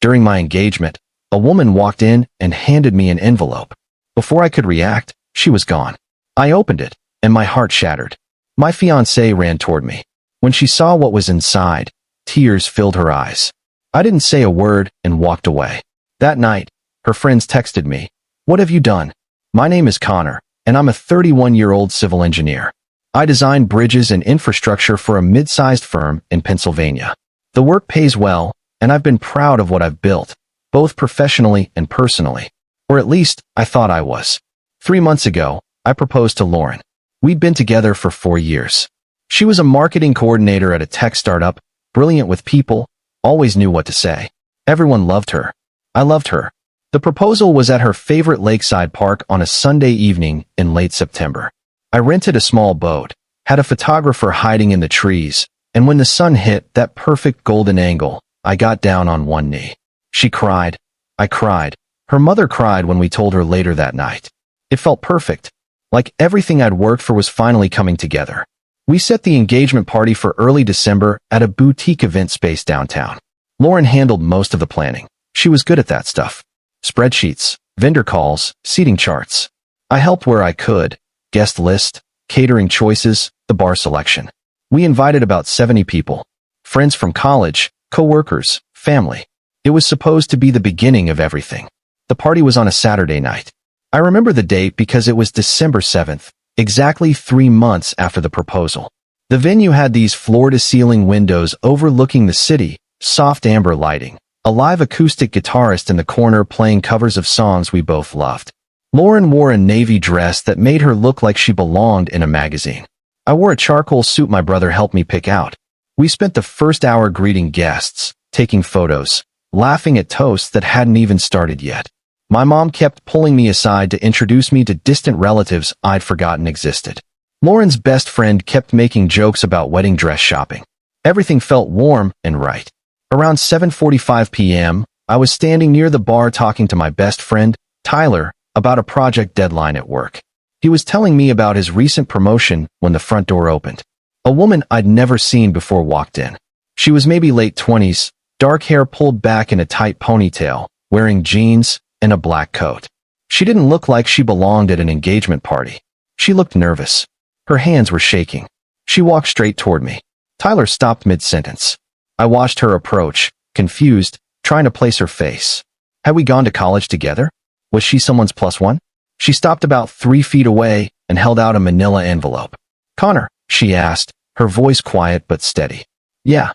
During my engagement, a woman walked in and handed me an envelope. Before I could react, she was gone. I opened it, and my heart shattered. My fiancée ran toward me. When she saw what was inside, tears filled her eyes. I didn't say a word and walked away. That night, her friends texted me, "What have you done?" My name is Connor, and I'm a 31-year-old civil engineer. I design bridges and infrastructure for a mid-sized firm in Pennsylvania. The work pays well, and I've been proud of what I've built, both professionally and personally. Or at least, I thought I was. 3 months ago, I proposed to Lauren. We'd been together for 4 years. She was a marketing coordinator at a tech startup, brilliant with people, always knew what to say. Everyone loved her. I loved her. The proposal was at her favorite lakeside park on a Sunday evening in late September. I rented a small boat, had a photographer hiding in the trees, and when the sun hit that perfect golden angle, I got down on one knee. She cried. I cried. Her mother cried when we told her later that night. It felt perfect. Like everything I'd worked for was finally coming together. We set the engagement party for early December at a boutique event space downtown. Lauren handled most of the planning. She was good at that stuff. Spreadsheets, vendor calls, seating charts. I helped where I could. Guest list, catering choices, the bar selection. We invited about 70 people. Friends from college, co-workers, family. It was supposed to be the beginning of everything. The party was on a Saturday night. I remember the date because it was December 7th, exactly 3 months after the proposal. The venue had these floor-to-ceiling windows overlooking the city, soft amber lighting, a live acoustic guitarist in the corner playing covers of songs we both loved. Lauren wore a navy dress that made her look like she belonged in a magazine. I wore a charcoal suit my brother helped me pick out. We spent the first hour greeting guests, taking photos, laughing at toasts that hadn't even started yet. My mom kept pulling me aside to introduce me to distant relatives I'd forgotten existed. Lauren's best friend kept making jokes about wedding dress shopping. Everything felt warm and right. Around 7:45 p.m., I was standing near the bar talking to my best friend, Tyler, about a project deadline at work. He was telling me about his recent promotion when the front door opened. A woman I'd never seen before walked in. She was maybe late 20s, dark hair pulled back in a tight ponytail, wearing jeans and a black coat. She didn't look like she belonged at an engagement party. She looked nervous. Her hands were shaking. She walked straight toward me. Tyler stopped mid-sentence. I watched her approach, confused, trying to place her face. Had we gone to college together? Was she someone's plus one? She stopped about 3 feet away and held out a manila envelope. "Connor," she asked, her voice quiet but steady. "Yeah.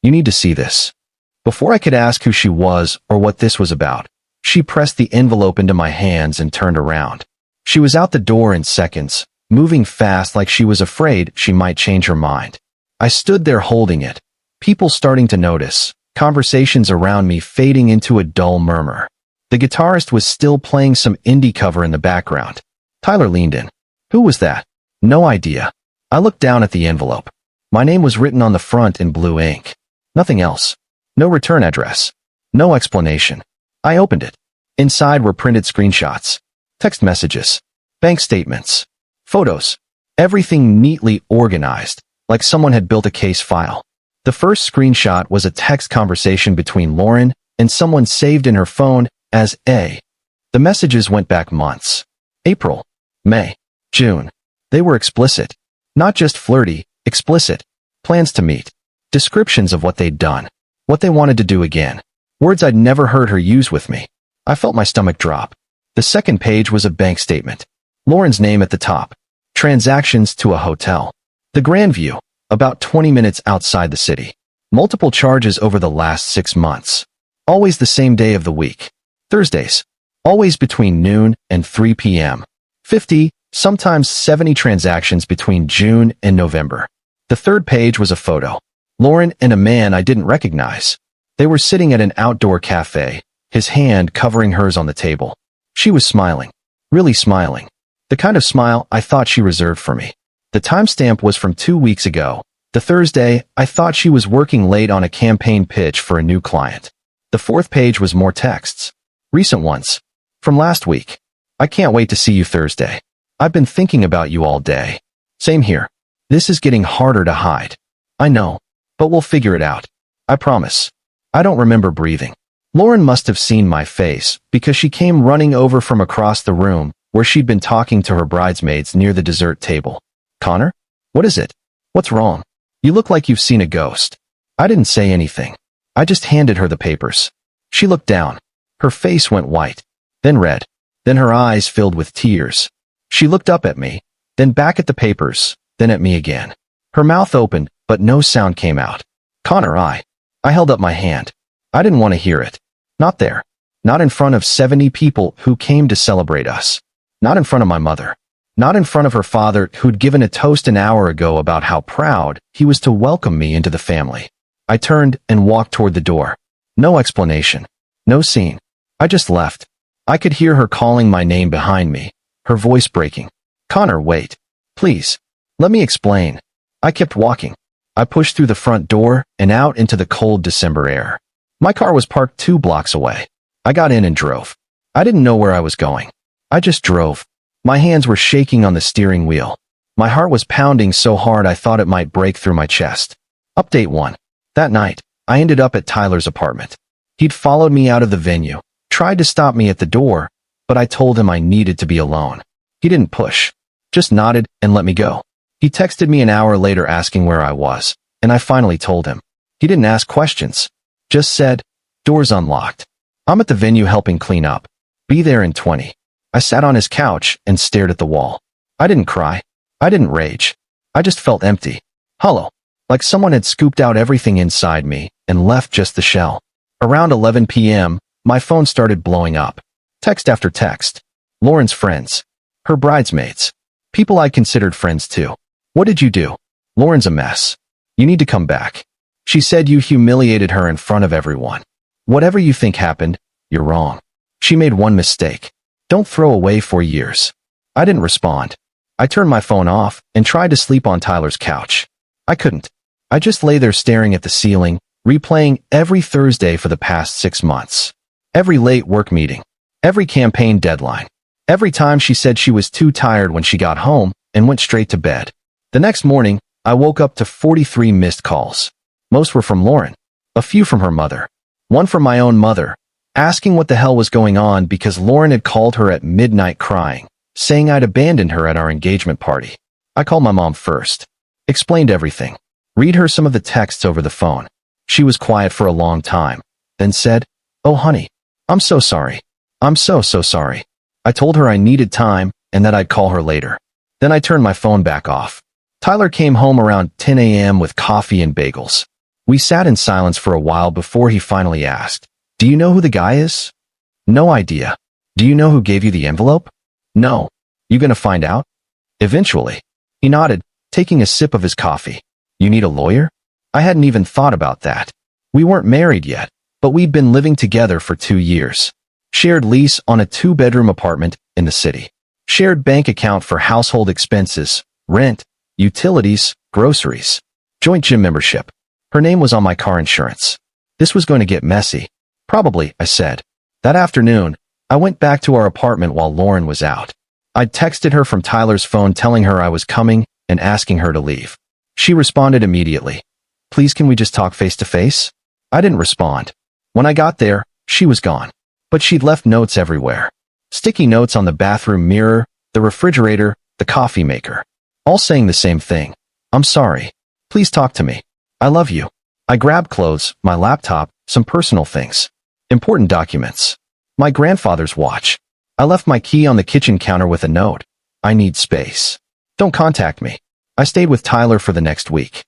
You need to see this." Before I could ask who she was or what this was about, she pressed the envelope into my hands and turned around. She was out the door in seconds, moving fast like she was afraid she might change her mind. I stood there holding it, people starting to notice, conversations around me fading into a dull murmur. The guitarist was still playing some indie cover in the background. Tyler leaned in. "Who was that?" "No idea." I looked down at the envelope. My name was written on the front in blue ink. Nothing else. No return address. No explanation. I opened it. Inside were printed screenshots, text messages, bank statements, photos, everything neatly organized, like someone had built a case file. The first screenshot was a text conversation between Lauren and someone saved in her phone as A. The messages went back months. April, May, June. They were explicit. Not just flirty, explicit. Plans to meet. Descriptions of what they'd done. What they wanted to do again. Words I'd never heard her use with me. I felt my stomach drop. The second page was a bank statement. Lauren's name at the top. Transactions to a hotel. The Grandview, about 20 minutes outside the city. Multiple charges over the last 6 months. Always the same day of the week. Thursdays. Always between noon and 3 p.m. 50, sometimes 70 transactions between June and November. The third page was a photo. Lauren and a man I didn't recognize. They were sitting at an outdoor cafe, his hand covering hers on the table. She was smiling. Really smiling. The kind of smile I thought she reserved for me. The timestamp was from 2 weeks ago. The Thursday, I thought she was working late on a campaign pitch for a new client. The fourth page was more texts. Recent ones. From last week. "I can't wait to see you Thursday. I've been thinking about you all day." Same here. This is getting harder to hide. I know, but we'll figure it out. I promise. I don't remember breathing. Lauren must have seen my face because she came running over from across the room where she'd been talking to her bridesmaids near the dessert table. Connor? What is it? What's wrong? You look like you've seen a ghost. I didn't say anything. I just handed her the papers. She looked down. Her face went white, then red, then her eyes filled with tears. She looked up at me, then back at the papers, then at me again. Her mouth opened, but no sound came out. Connor, I held up my hand. I didn't want to hear it. Not there. Not in front of 70 people who came to celebrate us. Not in front of my mother. Not in front of her father, who'd given a toast an hour ago about how proud he was to welcome me into the family. I turned and walked toward the door. No explanation. No scene. I just left. I could hear her calling my name behind me, her voice breaking. Connor, wait. Please. Let me explain. I kept walking. I pushed through the front door and out into the cold December air. My car was parked 2 blocks away. I got in and drove. I didn't know where I was going. I just drove. My hands were shaking on the steering wheel. My heart was pounding so hard I thought it might break through my chest. Update 1. That night, I ended up at Tyler's apartment. He'd followed me out of the venue, tried to stop me at the door, but I told him I needed to be alone. He didn't push, just nodded and let me go. He texted me an hour later asking where I was, and I finally told him. He didn't ask questions, just said, "Door's unlocked. I'm at the venue helping clean up. Be there in 20. I sat on his couch and stared at the wall. I didn't cry. I didn't rage. I just felt empty, hollow, like someone had scooped out everything inside me and left just the shell. Around 11 p.m., my phone started blowing up. Text after text. Lauren's friends. Her bridesmaids. People I considered friends too. What did you do? Lauren's a mess. You need to come back. She said you humiliated her in front of everyone. Whatever you think happened, you're wrong. She made one mistake. Don't throw away 4 years. I didn't respond. I turned my phone off and tried to sleep on Tyler's couch. I couldn't. I just lay there staring at the ceiling, replaying every Thursday for the past 6 months. Every late work meeting. Every campaign deadline. Every time she said she was too tired when she got home and went straight to bed. The next morning, I woke up to 43 missed calls. Most were from Lauren. A few from her mother. One from my own mother, asking what the hell was going on because Lauren had called her at midnight crying, saying I'd abandoned her at our engagement party. I called my mom first. Explained everything. Read her some of the texts over the phone. She was quiet for a long time, then said, "Oh honey, I'm so sorry. I'm so sorry." I told her I needed time and that I'd call her later. Then I turned my phone back off. Tyler came home around 10 a.m. with coffee and bagels. We sat in silence for a while before he finally asked, "Do you know who the guy is?" "No idea." "Do you know who gave you the envelope?" "No." "You gonna find out?" "Eventually." He nodded, taking a sip of his coffee. "You need a lawyer?" I hadn't even thought about that. We weren't married yet, but we'd been living together for 2 years. Shared lease on a 2-bedroom apartment in the city. Shared bank account for household expenses, rent, utilities, groceries. Joint gym membership. Her name was on my car insurance. This was going to get messy. "Probably," I said. That afternoon, I went back to our apartment while Lauren was out. I'd texted her from Tyler's phone telling her I was coming and asking her to leave. She responded immediately. "Please, can we just talk face to face?" I didn't respond. When I got there, she was gone. But she'd left notes everywhere. Sticky notes on the bathroom mirror, the refrigerator, the coffee maker. All saying the same thing. "I'm sorry. Please talk to me. I love you." I grabbed clothes, my laptop, some personal things. Important documents. My grandfather's watch. I left my key on the kitchen counter with a note. "I need space. Don't contact me." I stayed with Tyler for the next week.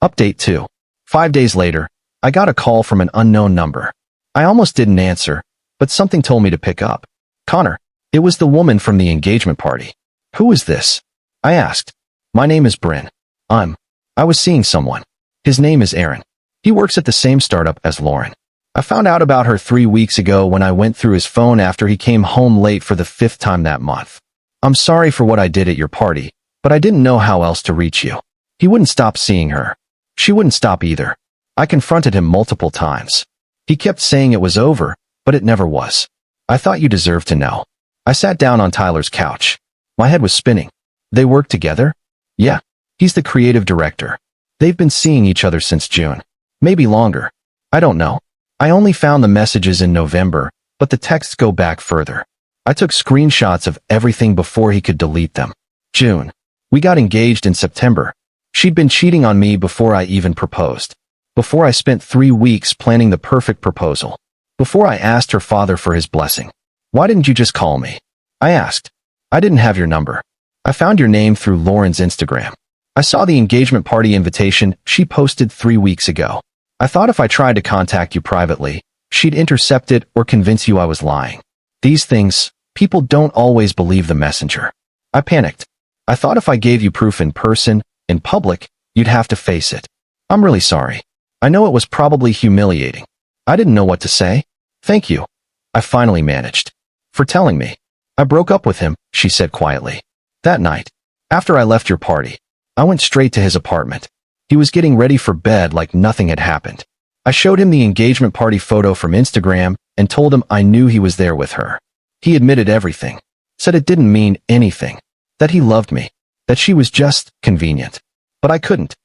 Update 2. 5 days later, I got a call from an unknown number. I almost didn't answer, but something told me to pick up. "Connor." It was the woman from the engagement party. "Who is this?" I asked. "My name is Bryn. I was seeing someone. His name is Aaron. He works at the same startup as Lauren. I found out about her 3 weeks ago when I went through his phone after he came home late for the 5th time that month. I'm sorry for what I did at your party, but I didn't know how else to reach you." He wouldn't stop seeing her. She wouldn't stop either. I confronted him multiple times. He kept saying it was over, but it never was. "I thought you deserved to know." I sat down on Tyler's couch. My head was spinning. "They work together?" "Yeah. He's the creative director. They've been seeing each other since June. Maybe longer. I don't know." I only found the messages in November, but the texts go back further. I took screenshots of everything before he could delete them. June. We got engaged in September. She'd been cheating on me before I even proposed. Before I spent 3 weeks planning the perfect proposal. Before I asked her father for his blessing. Why didn't you just call me? I asked. I didn't have your number. I found your name through Lauren's Instagram. I saw the engagement party invitation she posted 3 weeks ago. I thought if I tried to contact you privately, she'd intercept it or convince you I was lying. These things, people don't always believe the messenger. I panicked. I thought if I gave you proof in person, in public, you'd have to face it. I'm really sorry. I know it was probably humiliating. I didn't know what to say. Thank you. I finally managed. For telling me. I broke up with him, she said quietly. That night, after I left your party, I went straight to his apartment. He was getting ready for bed like nothing had happened. I showed him the engagement party photo from Instagram and told him I knew he was there with her. He admitted everything, said it didn't mean anything, that he loved me, that she was just convenient. But I couldn't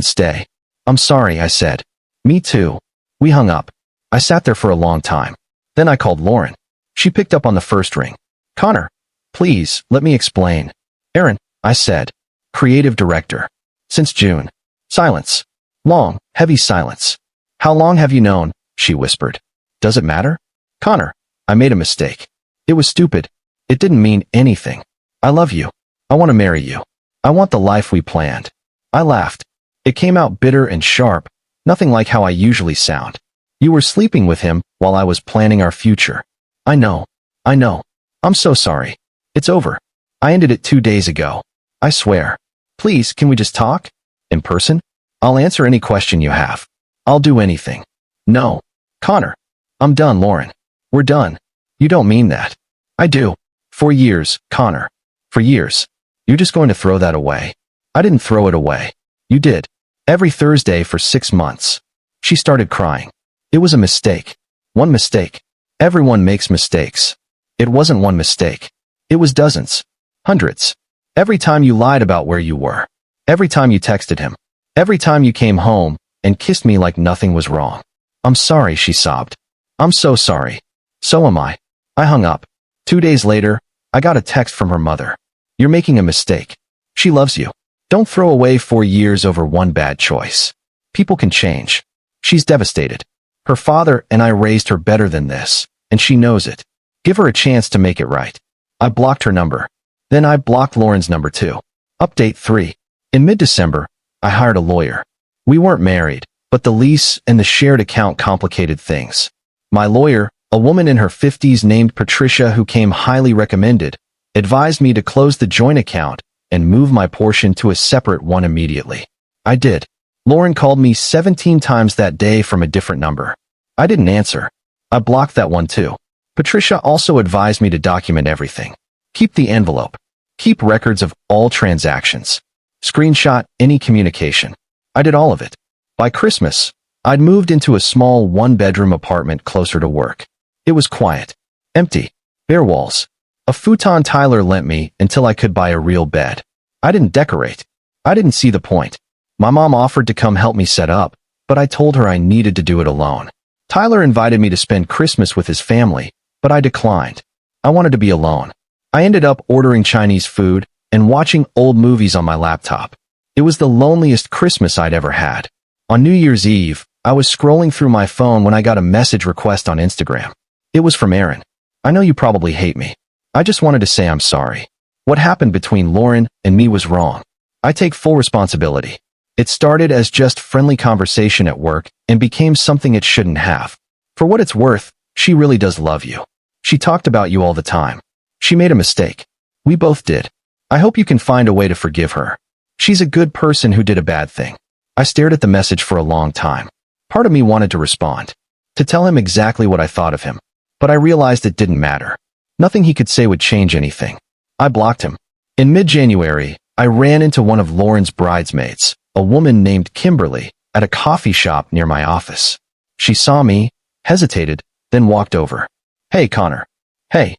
stay. I'm sorry, I said. Me too. We hung up. I sat there for a long time. Then I called Lauren. She picked up on the first ring. Connor, please, let me explain. Aaron, I said. Creative director. Since June. Silence. Long, heavy silence. How long have you known? She whispered. Does it matter? Connor, I made a mistake. It was stupid. It didn't mean anything. I love you. I want to marry you. I want the life we planned. I laughed. It came out bitter and sharp, nothing like how I usually sound. You were sleeping with him while I was planning our future. I know. I'm so sorry. It's over. I ended it 2 days ago. I swear. Please, can we just talk? In person? I'll answer any question you have. I'll do anything. No. Connor. I'm done, Lauren. We're done. You don't mean that. I do. For years, Connor. For years. You're just going to throw that away. I didn't throw it away. You did. Every Thursday for 6 months. She started crying. It was a mistake. One mistake. Everyone makes mistakes. It wasn't one mistake. It was dozens. Hundreds. Every time you lied about where you were. Every time you texted him. Every time you came home and kissed me like nothing was wrong. I'm sorry, she sobbed. I'm so sorry. So am I. I hung up. 2 days later, I got a text from her mother. You're making a mistake. She loves you. Don't throw away 4 years over one bad choice. People can change. She's devastated. Her father and I raised her better than this, and she knows it. Give her a chance to make it right. I blocked her number. Then I blocked Lauren's number too. Update 3. In mid-December, I hired a lawyer. We weren't married, but the lease and the shared account complicated things. My lawyer, a woman in her 50s named Patricia who came highly recommended, advised me to close the joint account and move my portion to a separate one immediately. I did. Lauren called me 17 times that day from a different number. I didn't answer. I blocked that one too. Patricia also advised me to document everything. Keep the envelope. Keep records of all transactions. Screenshot any communication. I did all of it. By Christmas, I'd moved into a small one-bedroom apartment closer to work. It was quiet. Empty. Bare walls. A futon Tyler lent me until I could buy a real bed. I didn't decorate. I didn't see the point. My mom offered to come help me set up, but I told her I needed to do it alone. Tyler invited me to spend Christmas with his family, but I declined. I wanted to be alone. I ended up ordering Chinese food and watching old movies on my laptop. It was the loneliest Christmas I'd ever had. On New Year's Eve, I was scrolling through my phone when I got a message request on Instagram. It was from Aaron. I know you probably hate me. I just wanted to say I'm sorry. What happened between Lauren and me was wrong. I take full responsibility. It started as just friendly conversation at work and became something it shouldn't have. For what it's worth, she really does love you. She talked about you all the time. She made a mistake. We both did. I hope you can find a way to forgive her. She's a good person who did a bad thing. I stared at the message for a long time. Part of me wanted to respond, to tell him exactly what I thought of him, but I realized it didn't matter. Nothing he could say would change anything. I blocked him. In mid-January, I ran into one of Lauren's bridesmaids, a woman named Kimberly, at a coffee shop near my office. She saw me, hesitated, then walked over. Hey, Connor. Hey.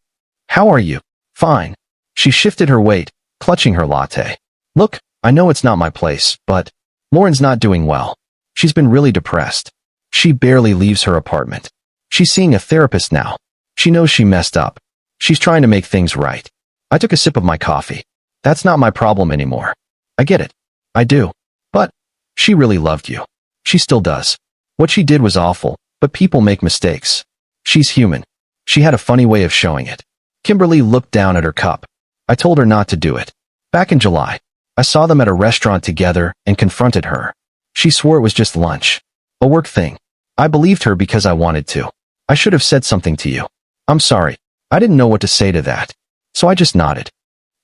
How are you? Fine. She shifted her weight, clutching her latte. Look, I know it's not my place, but Lauren's not doing well. She's been really depressed. She barely leaves her apartment. She's seeing a therapist now. She knows she messed up. She's trying to make things right. I took a sip of my coffee. That's not my problem anymore. I get it. I do. But she really loved you. She still does. What she did was awful, but people make mistakes. She's human. She had a funny way of showing it. Kimberly looked down at her cup. I told her not to do it. Back in July, I saw them at a restaurant together and confronted her. She swore it was just lunch. A work thing. I believed her because I wanted to. I should have said something to you. I'm sorry. I didn't know what to say to that. So I just nodded.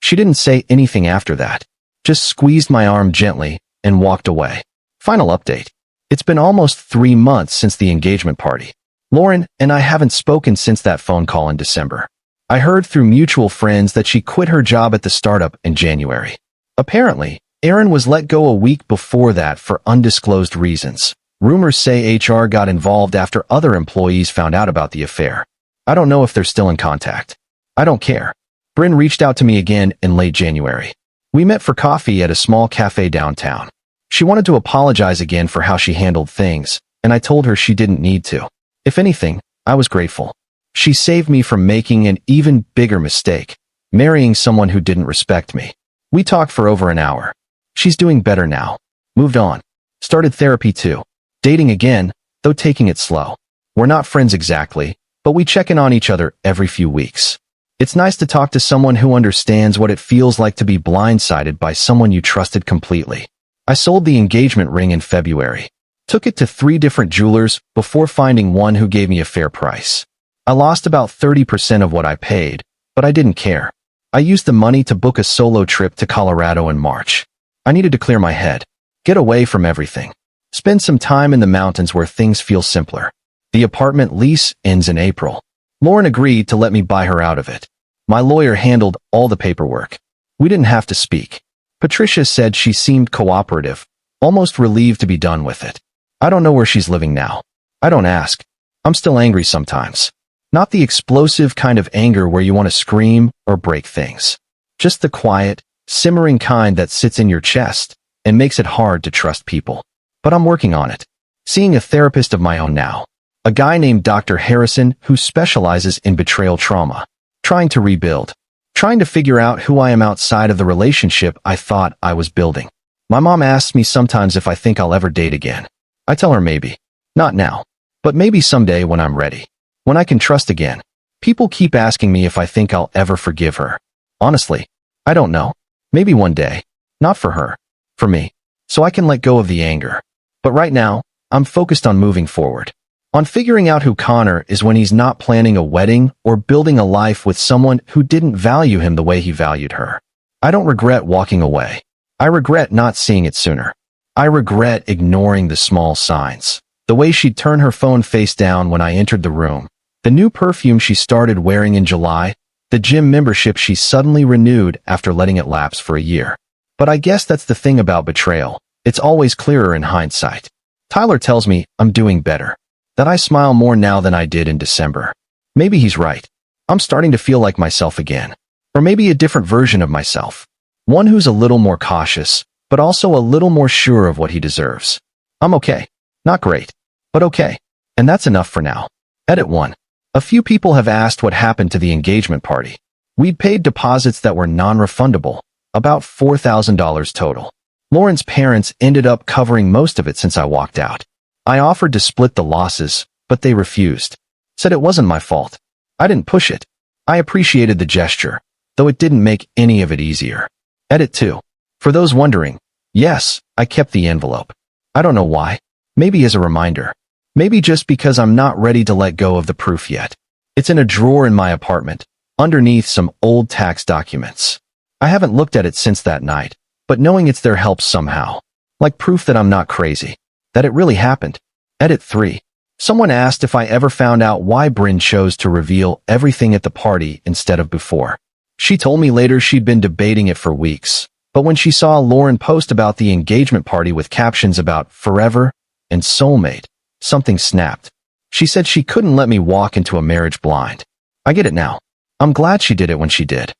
She didn't say anything after that. Just squeezed my arm gently and walked away. Final update. It's been almost 3 months since the engagement party. Lauren and I haven't spoken since that phone call in December. I heard through mutual friends that she quit her job at the startup in January. Apparently, Erin was let go a week before that for undisclosed reasons. Rumors say HR got involved after other employees found out about the affair. I don't know if they're still in contact. I don't care. Bryn reached out to me again in late January. We met for coffee at a small cafe downtown. She wanted to apologize again for how she handled things, and I told her she didn't need to. If anything, I was grateful. She saved me from making an even bigger mistake, marrying someone who didn't respect me. We talked for over an hour. She's doing better now. Moved on. Started therapy too. Dating again, though taking it slow. We're not friends exactly, but we check in on each other every few weeks. It's nice to talk to someone who understands what it feels like to be blindsided by someone you trusted completely. I sold the engagement ring in February. Took it to 3 different jewelers before finding one who gave me a fair price. I lost about 30% of what I paid, but I didn't care. I used the money to book a solo trip to Colorado in March. I needed to clear my head, get away from everything, spend some time in the mountains where things feel simpler. The apartment lease ends in April. Lauren agreed to let me buy her out of it. My lawyer handled all the paperwork. We didn't have to speak. Patricia said she seemed cooperative, almost relieved to be done with it. I don't know where she's living now. I don't ask. I'm still angry sometimes. Not the explosive kind of anger where you want to scream or break things. Just the quiet, simmering kind that sits in your chest and makes it hard to trust people. But I'm working on it. Seeing a therapist of my own now. A guy named Dr. Harrison who specializes in betrayal trauma. Trying to rebuild. Trying to figure out who I am outside of the relationship I thought I was building. My mom asks me sometimes if I think I'll ever date again. I tell her maybe. Not now. But maybe someday when I'm ready. When I can trust again. People keep asking me if I think I'll ever forgive her. Honestly, I don't know. Maybe one day. Not for her. For me. So I can let go of the anger. But right now, I'm focused on moving forward. On figuring out who Connor is when he's not planning a wedding or building a life with someone who didn't value him the way he valued her. I don't regret walking away. I regret not seeing it sooner. I regret ignoring the small signs. The way she'd turn her phone face down when I entered the room. The new perfume she started wearing in July. The gym membership she suddenly renewed after letting it lapse for a year. But I guess that's the thing about betrayal. It's always clearer in hindsight. Tyler tells me I'm doing better. That I smile more now than I did in December. Maybe he's right. I'm starting to feel like myself again. Or maybe a different version of myself. One who's a little more cautious, but also a little more sure of what he deserves. I'm okay. Not great, but okay. And that's enough for now. Edit 1. A few people have asked what happened to the engagement party. We'd paid deposits that were non-refundable, about $4,000 total. Lauren's parents ended up covering most of it since I walked out. I offered to split the losses, but they refused. Said it wasn't my fault. I didn't push it. I appreciated the gesture, though it didn't make any of it easier. Edit 2. For those wondering, yes, I kept the envelope. I don't know why. Maybe as a reminder. Maybe just because I'm not ready to let go of the proof yet. It's in a drawer in my apartment, underneath some old tax documents. I haven't looked at it since that night, but knowing it's there helps somehow. Like proof that I'm not crazy. That it really happened. Edit 3. Someone asked if I ever found out why Bryn chose to reveal everything at the party instead of before. She told me later she'd been debating it for weeks, but when she saw Lauren post about the engagement party with captions about forever and soulmate, something snapped. She said she couldn't let me walk into a marriage blind. I get it now. I'm glad she did it when she did.